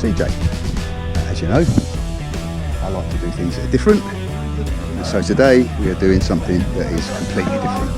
with CJ. As you know, I like to do things that are different, and so today we are doing something that is completely different.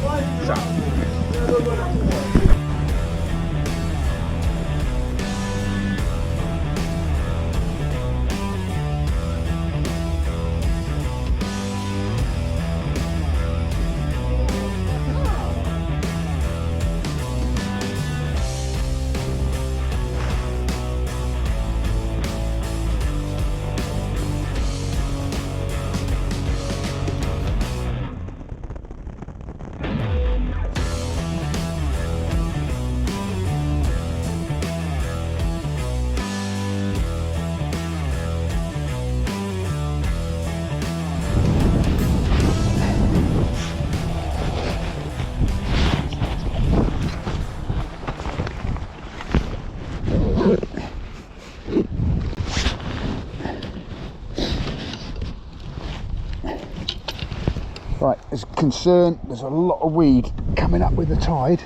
Right, as concerned, there's a lot of weed coming up with the tide,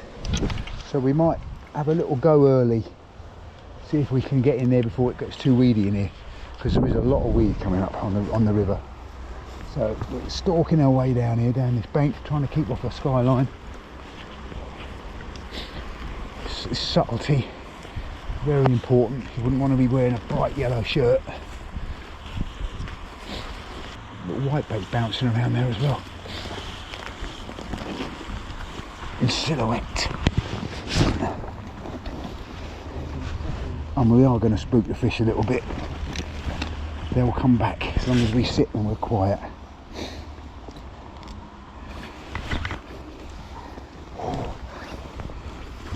so we might have a little go early, see if we can get in there before it gets too weedy in here, because there is a lot of weed coming up on the river. So we're stalking our way down here, down this bank, trying to keep off the skyline. It's subtlety, very important. You wouldn't want to be wearing a bright yellow shirt. Little whitebait bouncing around there as well, in silhouette. And we are going to spook the fish a little bit. They'll come back as long as we sit and we're quiet.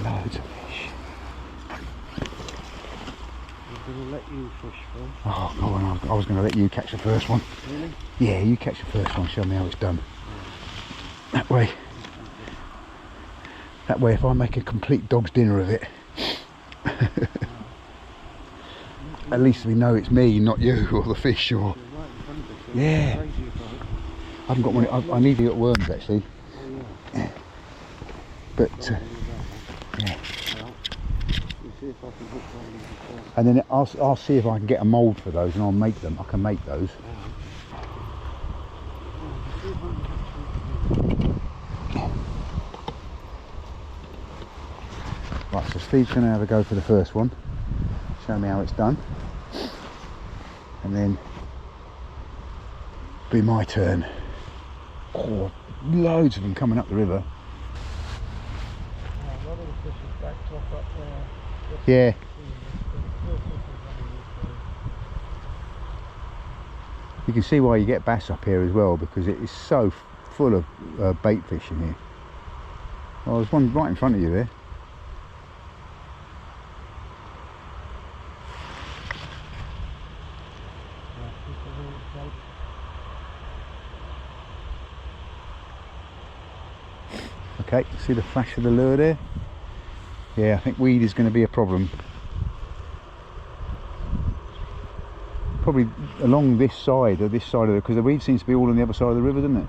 Loads of fish. I'm going to let you fish first. Oh, go on, I was going to let you catch the first one. Really? Yeah, you catch the first one, show me how it's done. That way if I make a complete dog's dinner of it, at least we know it's me, not you, or the fish, or... Yeah. I haven't got one, I need to get worms actually. But, yeah. And then I'll see if I can get a mould for those, and I'll make them. I can make those. Right, so Steve's going to have a go for the first one, show me how it's done, and then be my turn. Oh, loads of them coming up the river. A lot of the fish is backed off up there. Yeah. You can see why you get bass up here as well, because it is so full of bait fish in here. Oh, there's one right in front of you there. Okay, see the flash of the lure there? Yeah, I think weed is going to be a problem. Probably along this side of the, because the weed seems to be all on the other side of the river, doesn't it?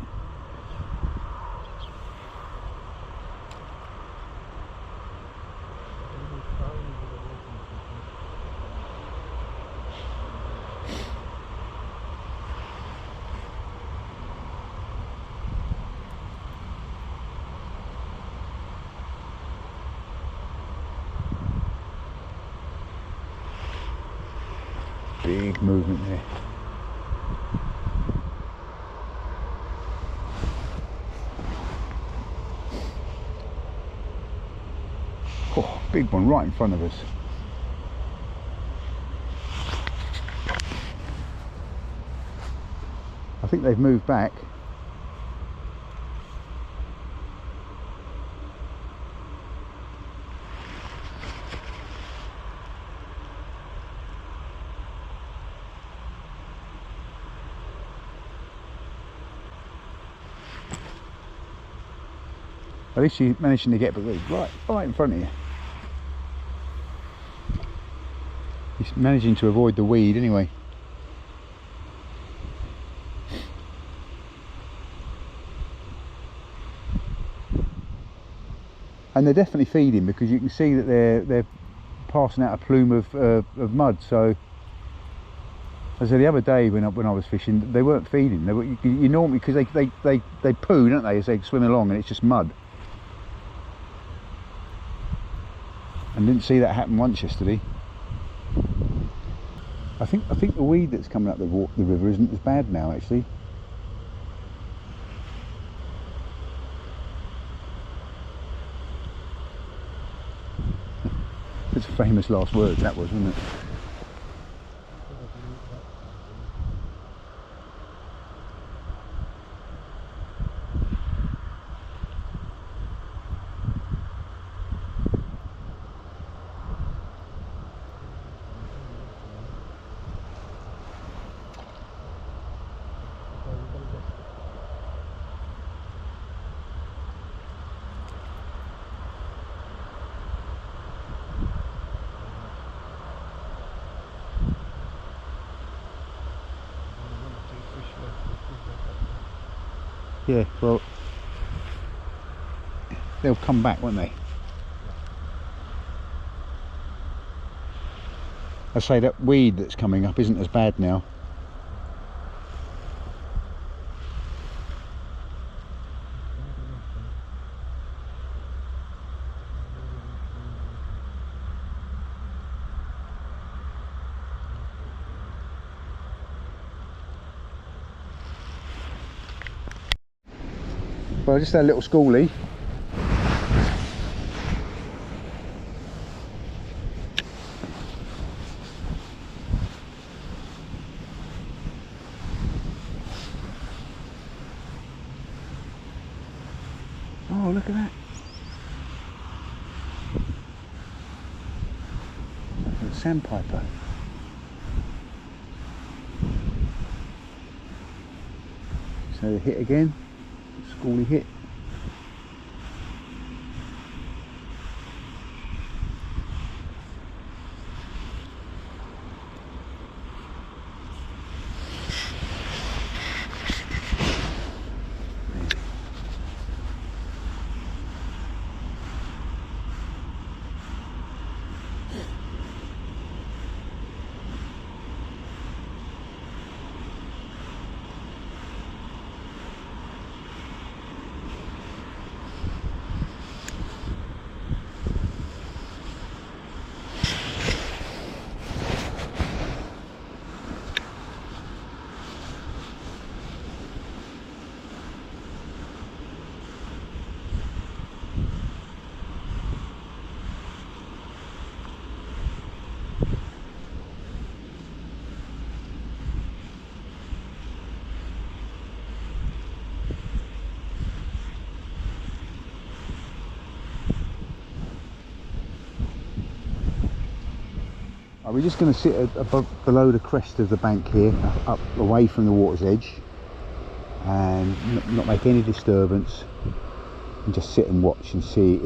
Big movement there. Oh, big one right in front of us. I think they've moved back. At least you're managing to get right in front of you. He's managing to avoid the weed anyway. And they're definitely feeding, because you can see that they're passing out a plume of mud, so I said the other day when I was fishing, they weren't feeding. They were, you normally, because they poo, don't they, as they swim along, and it's just mud. And didn't see that happen once yesterday. I think the weed that's coming up the river isn't as bad now, actually. It's a famous last word, that was, wasn't it? Yeah, well, they'll come back, won't they? I say that weed that's coming up isn't as bad now. Well, just had a little schoolie. Oh, look at that. A sandpiper. So hit again. Schoolie hit. We're just going to sit below the crest of the bank here, up away from the water's edge, and not make any disturbance, and just sit and watch and see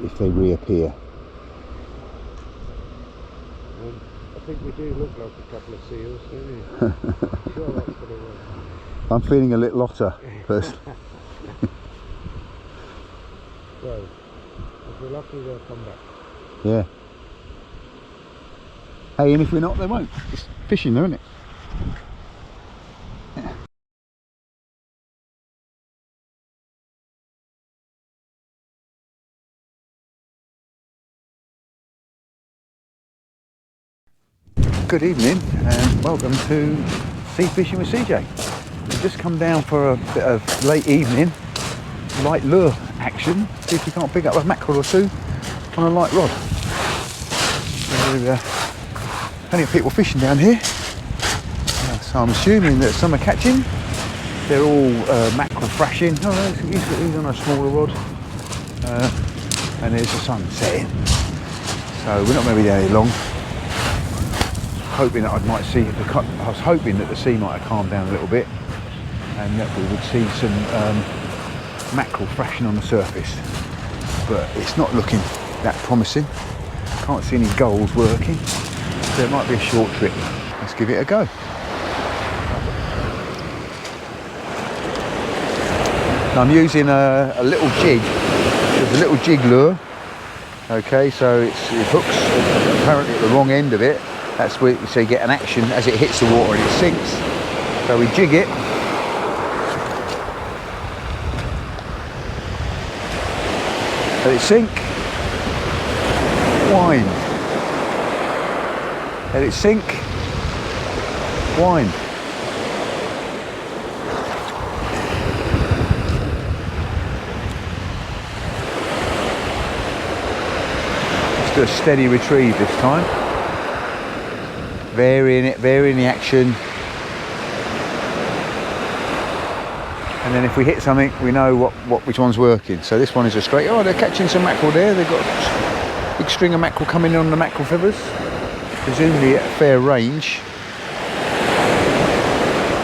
if they reappear. I think we do look like a couple of seals, don't we? Sure, that's what it was. I'm feeling a little otter first. So, if we're lucky, they'll come back. Yeah. Hey, and if we're not, they won't. It's fishing, though, isn't it? Good evening and welcome to Sea Fishing with CJ. We've just come down for a bit of late evening light lure action. See if we can't pick up a mackerel or two on a light rod. Plenty of people fishing down here, so I'm assuming that some are catching. They're all mackerel thrashing. Oh no, he's on a smaller rod, and there's the sun setting, so we're not going to be there any long. Hoping that I might see, I was hoping that the sea might have calmed down a little bit and that we would see some mackerel thrashing on the surface, but it's not looking that promising. Can't see any gulls working, so it might be a short trip. Let's give it a go. Now I'm using a little jig. There's a little jig lure. Okay, so it hooks apparently at the wrong end of it, and That's where so you get an action as it hits the water and it sinks. So we jig it. Let it sink. Wind. Let it sink. Wind. Let's do a steady retrieve this time. Varying it, varying the action. And then if we hit something, we know which one's working. So this one is a straight. Oh, they're catching some mackerel there. They've got a big string of mackerel coming in on the mackerel feathers. Presumably at a fair range.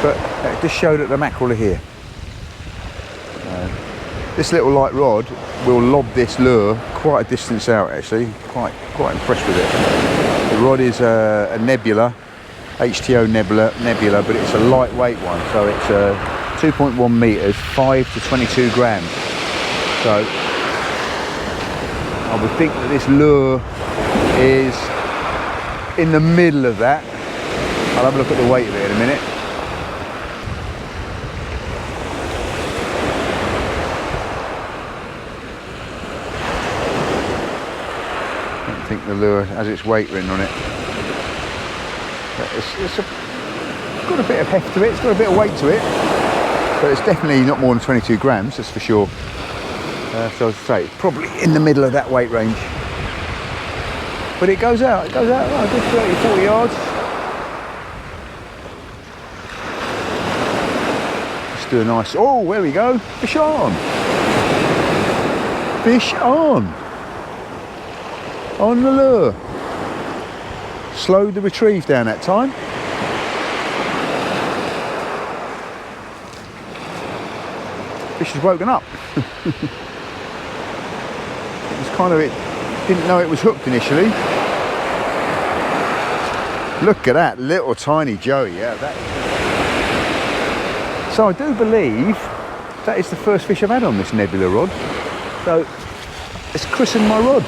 But it just showed that the mackerel are here. This little light rod will lob this lure quite a distance out actually. Quite impressed with it. The rod is a Nebula, HTO Nebula, but it's a lightweight one. So it's 2.1 meters, 5 to 22 grams. So I would think that this lure is in the middle of that. I'll have a look at the weight of it in a minute. I don't think the lure has its weight written on it. But it's got a bit of heft to it, it's got a bit of weight to it. But it's definitely not more than 22 grams, that's for sure. So as I say, it's probably in the middle of that weight range. But it goes out a good 30, 40 yards. Let's do a nice, oh, there we go, fish on. Fish on. On the lure. Slowed the retrieve down that time. Fish has woken up. It didn't know it was hooked initially. Look at that little tiny Joey. Yeah, so I do believe that is the first fish I've had on this Nebula rod. So it's christened my rod.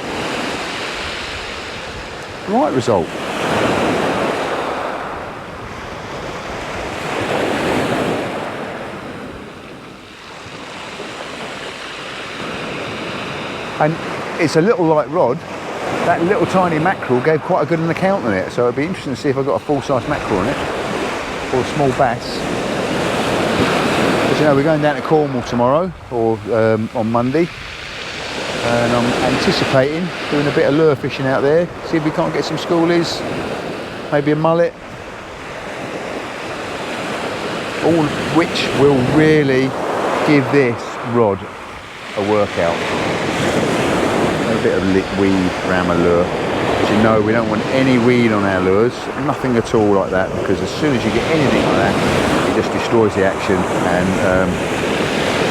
Right result. And it's a little light rod. That little tiny mackerel gave quite a good an account on it, so it'd be interesting to see if I've got a full-size mackerel on it, or a small bass. As you know, we're going down to Cornwall tomorrow, or on Monday, and I'm anticipating doing a bit of lure fishing out there, see if we can't get some schoolies, maybe a mullet, all of which will really give this rod a workout. A bit of weed around my lure. As you know, we don't want any weed on our lures, nothing at all like that, because as soon as you get anything like that, it just destroys the action and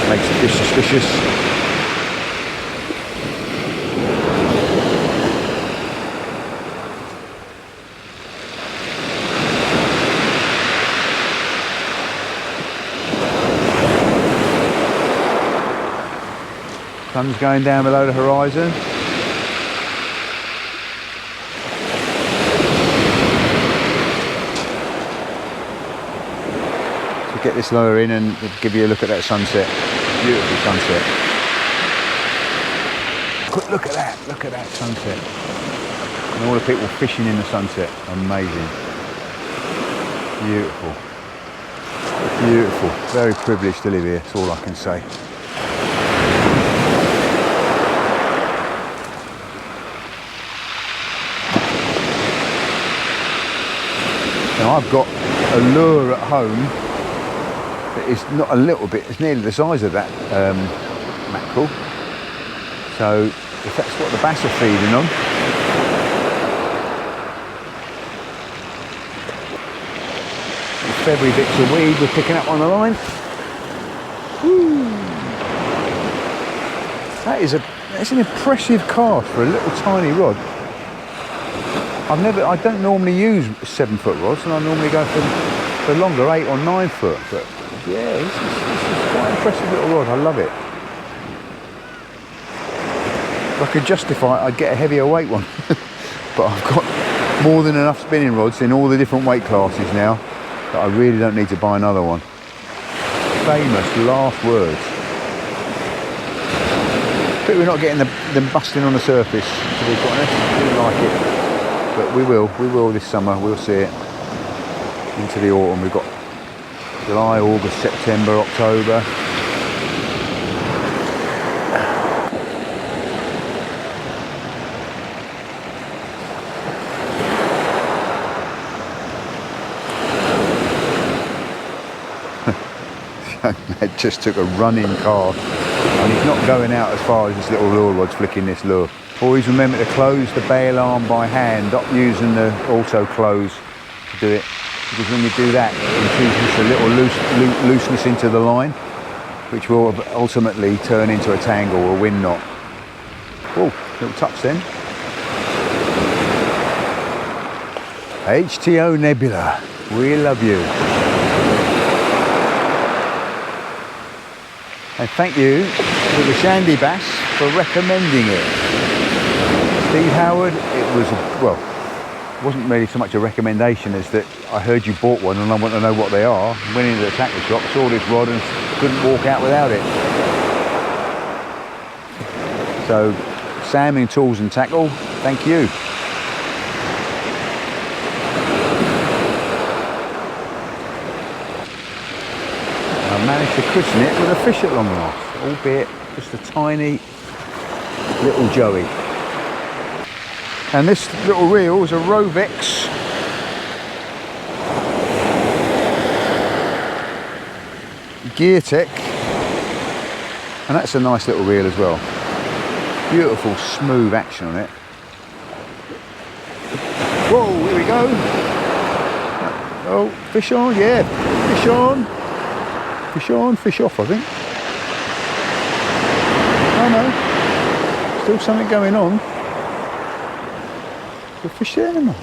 makes the fish suspicious. Sun's going down below the horizon. So get this lure in and give you a look at that sunset. Beautiful sunset. Look at that sunset. And all the people fishing in the sunset. Amazing. Beautiful. Beautiful. Very privileged to live here, that's all I can say. Now I've got a lure at home that is not a little bit, it's nearly the size of that mackerel. So if that's what the bass are feeding on, the feathery bits of weed we're picking up on the line. Woo. That's an impressive cast for a little tiny rod. I don't normally use 7-foot rods, and I normally go for longer 8 or 9 foot. But yeah, this is quite an impressive little rod. I love it. If I could justify it, I'd get a heavier weight one. But I've got more than enough spinning rods in all the different weight classes now that I really don't need to buy another one. Famous last words. But we're not getting them busting on the surface, to be quite honest. I do like it. But we will this summer, we'll see it. Into the autumn, we've got July, August, September, October. It just took a running cast, and he's not going out as far as this little lure rod's flicking this lure. Always remember to close the bail arm by hand, stop using the auto close to do it, because when you do that it introduces a little looseness into the line, which will ultimately turn into a tangle or a wind knot. Oh, little touch then. HTO Nebula, we love you. And thank you to the Shandy Bass for recommending it. Steve Howard, it was, well, wasn't really so much a recommendation as that I heard you bought one and I want to know what they are. Went into the tackle shop, saw this rod and couldn't walk out without it. So, Sam in Tools and Tackle, thank you. I managed to christen it with a fish at long last, albeit just a tiny little joey. And this little reel is a Rovex Geartech, and that's a nice little reel as well. Beautiful smooth action on it. Whoa, here we go. Oh, fish on, yeah, fish on. Fish on, fish off, I think. Oh no, still something going on. The fish there or not?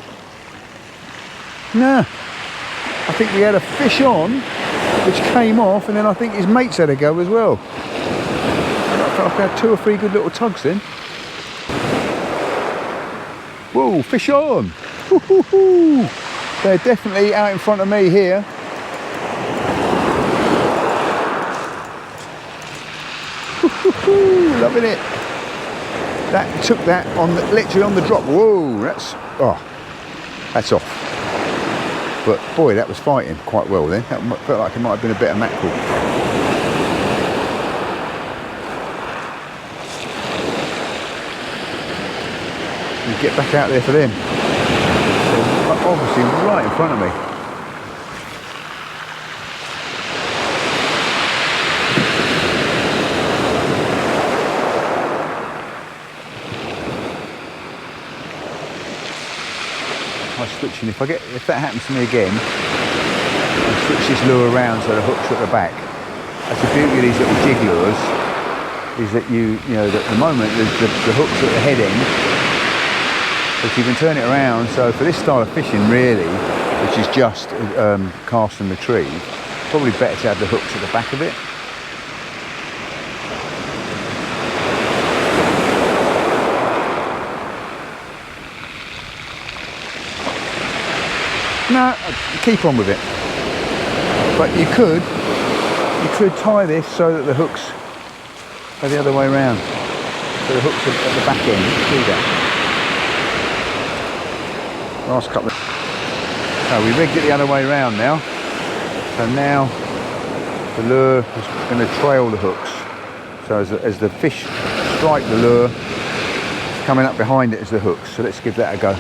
No, I think we had a fish on which came off, and then I think his mates had a go as well. I felt like I had 2 or 3 good little tugs then. Whoa, fish on! Woo-hoo-hoo. They're definitely out in front of me here. Loving it. That took that on the, literally on the drop. Whoa, that's off. But boy, that was fighting quite well then. That felt like it might have been a bit of mackerel. You get back out there for them. They're obviously right in front of me. Switching, if that happens to me again, I'll switch this lure around so the hook's at the back. That's the beauty of these little jig lures, is that you know that at the moment the hook's at the head end, but you can turn it around. So for this style of fishing, really, which is just cast and retrieve, probably better to have the hooks at the back of it. No, keep on with it. But you could tie this so that the hooks are the other way around. So the hooks are at the back end. Do that. Last couple of... No, we rigged it the other way around now. So now the lure is going to trail the hooks. So as the fish strike the lure, coming up behind it is the hooks. So let's give that a go.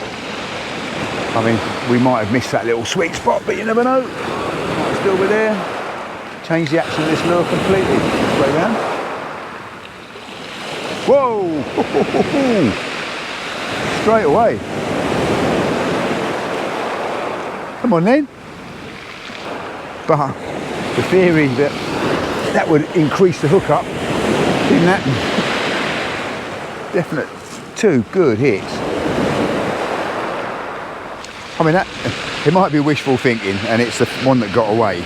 I mean, we might have missed that little sweet spot, but you never know. Might still be there. Change the action of this lure completely. Way around. Whoa! Straight away. Come on then. But the theory that would increase the hook up didn't happen. Definite 2 good hits. I mean, it might be wishful thinking, and it's the one that got away,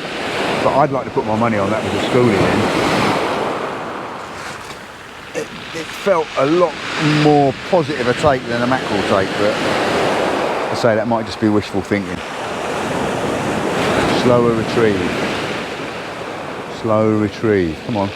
but I'd like to put my money on that with the schooling in. It felt a lot more positive a take than a mackerel take, but I say that might just be wishful thinking. Slower retrieve. Slow retrieve. Come on.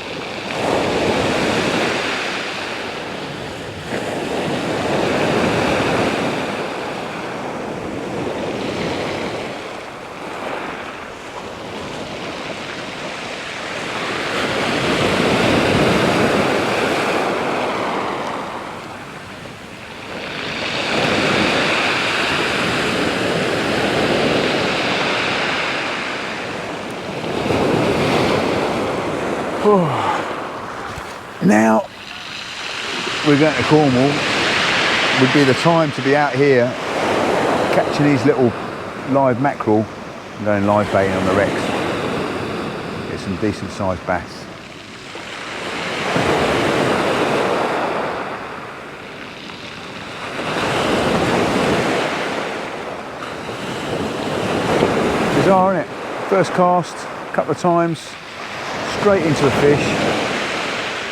Now we're going to Cornwall. Would be the time to be out here catching these little live mackerel and going live baiting on the wrecks. Get some decent sized bass. Bizarre, isn't it? First cast, a couple of times, straight into a fish.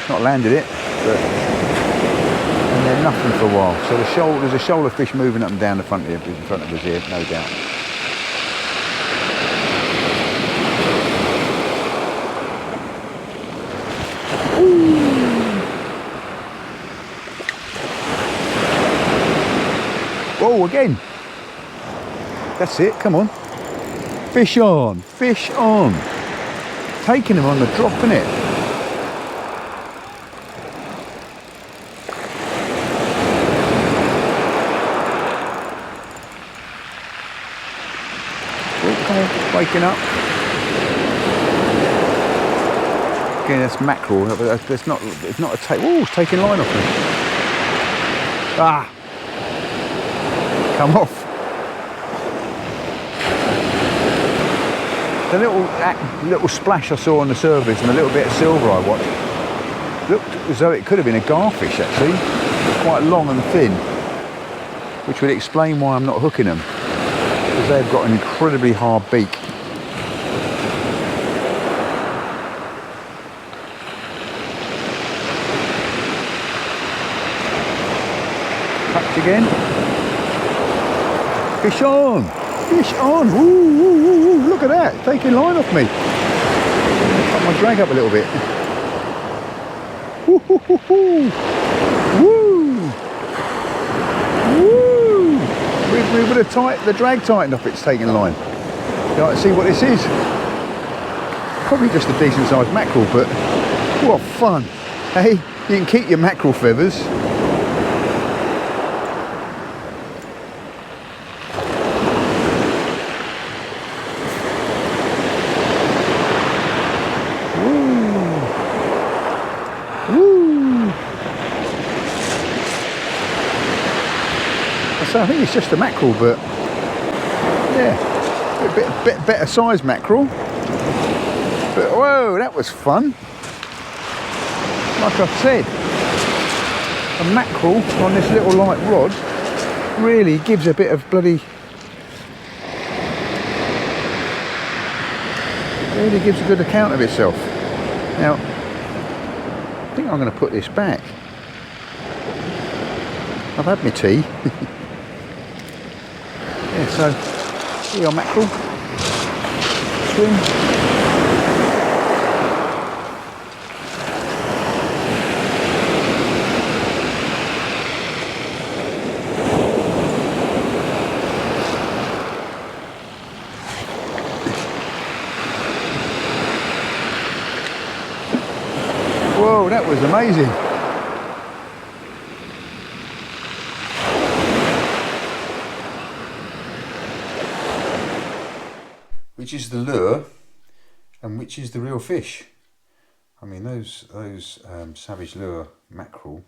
Not landed it, but and then nothing for a while. So there's a shoal of fish moving up and down the front here, in front of us here, no doubt. Oh, again. That's it. Come on. Fish on. Fish on. Taking them on the drop, innit? Waking up. Again, that's mackerel. It's not a take. Oh, it's taking line off me. Ah, come off. The little splash I saw on the surface and the little bit of silver I watched looked as though it could have been a garfish actually, quite long and thin, which would explain why I'm not hooking them. Because they've got an incredibly hard beak. Touch again. Fish on! Fish on! Ooh, ooh, ooh, ooh. Look at that, it's taking line off me. Cut my drag up a little bit. Woo, hoo, hoo, hoo. Woo! Woo! We would have the drag tightened up, it's taking line. You like to see what this is? Probably just a decent sized mackerel, but what fun. Hey, you can keep your mackerel feathers. So I think it's just a mackerel, but yeah, a bit better size mackerel. But whoa, that was fun. Like I said, a mackerel on this little light rod really gives a bit of bloody, really gives a good account of itself. Now, I think I'm going to put this back. I've had my tea. Yeah, so here on mackerel, swim. Whoa, that was amazing. Which is the lure and which is the real fish? I mean, those Savage Lure mackerel,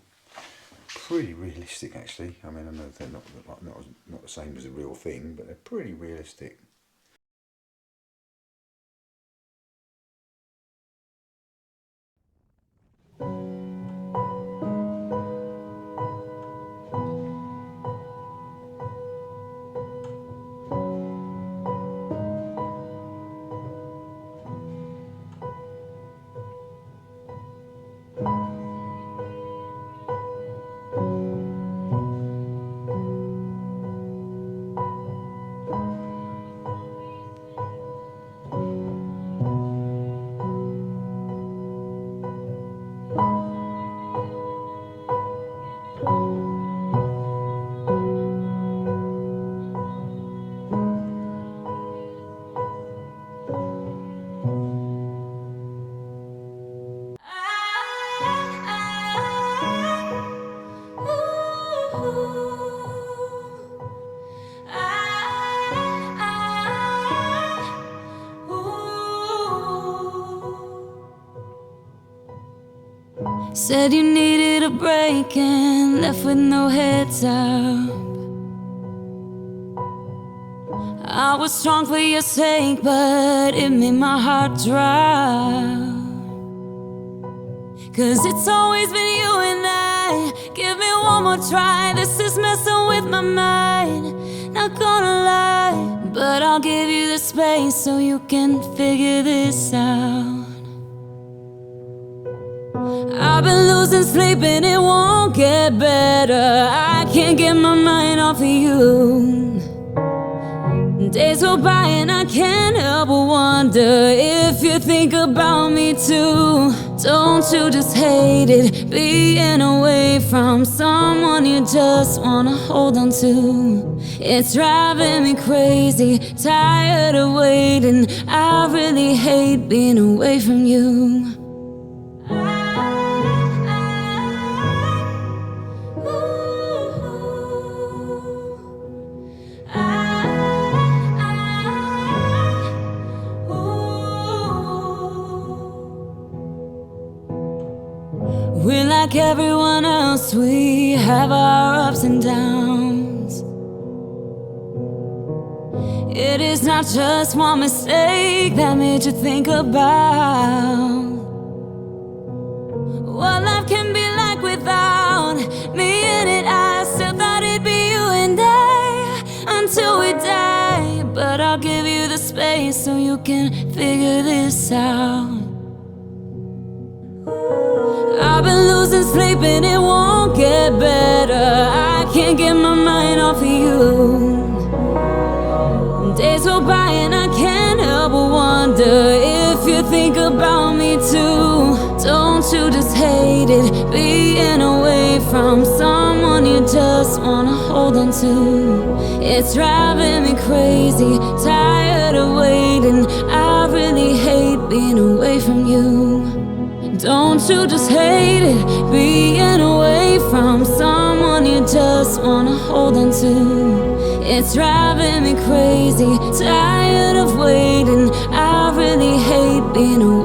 pretty realistic actually. I mean, I know they're not the same as the real thing, but they're pretty realistic. Said you needed a break and left with no heads up. I was strong for your sake, but it made my heart drop. 'C's it's always been you and I. Give me one more try, this is messing with my mind. Not gonna lie, but I'll give you the space so you can figure this out. I've been losing sleep and it won't get better. I can't get my mind off of you. Days go by and I can't help but wonder if you think about me too. Don't you just hate it, being away from someone you just wanna hold on to? It's driving me crazy, tired of waiting. I really hate being away from you. We're like everyone else, we have our ups and downs. It is not just one mistake that made you think about what life can be like without me in it. I still thought it'd be you and I until we die. But I'll give you the space so you can figure this out. I've been losing sleep and it won't get better. I can't get my mind off of you. Days go by and I can't help but wonder if you think about me too. Don't you just hate it, being away from someone you just wanna hold on to? It's driving me crazy, tired of waiting. I really hate being away from you. Don't you just hate it, being away from someone you just wanna hold on to? It's driving me crazy, tired of waiting. I really hate being away